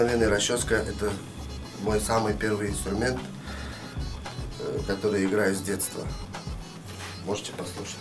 обыкновенная расческа. Это мой самый первый инструмент, который играю с детства. Можете послушать.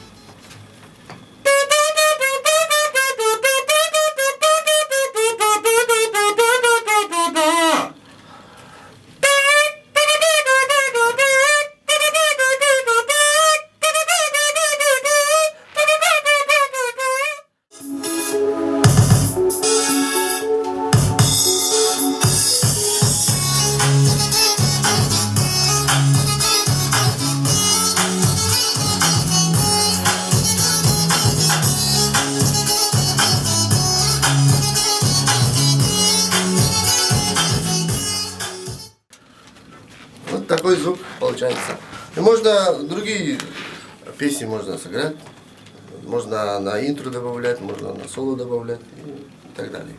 Вот такой звук получается. И можно другие песни можно сыграть. Можно на интро добавлять, можно на соло добавлять и так далее.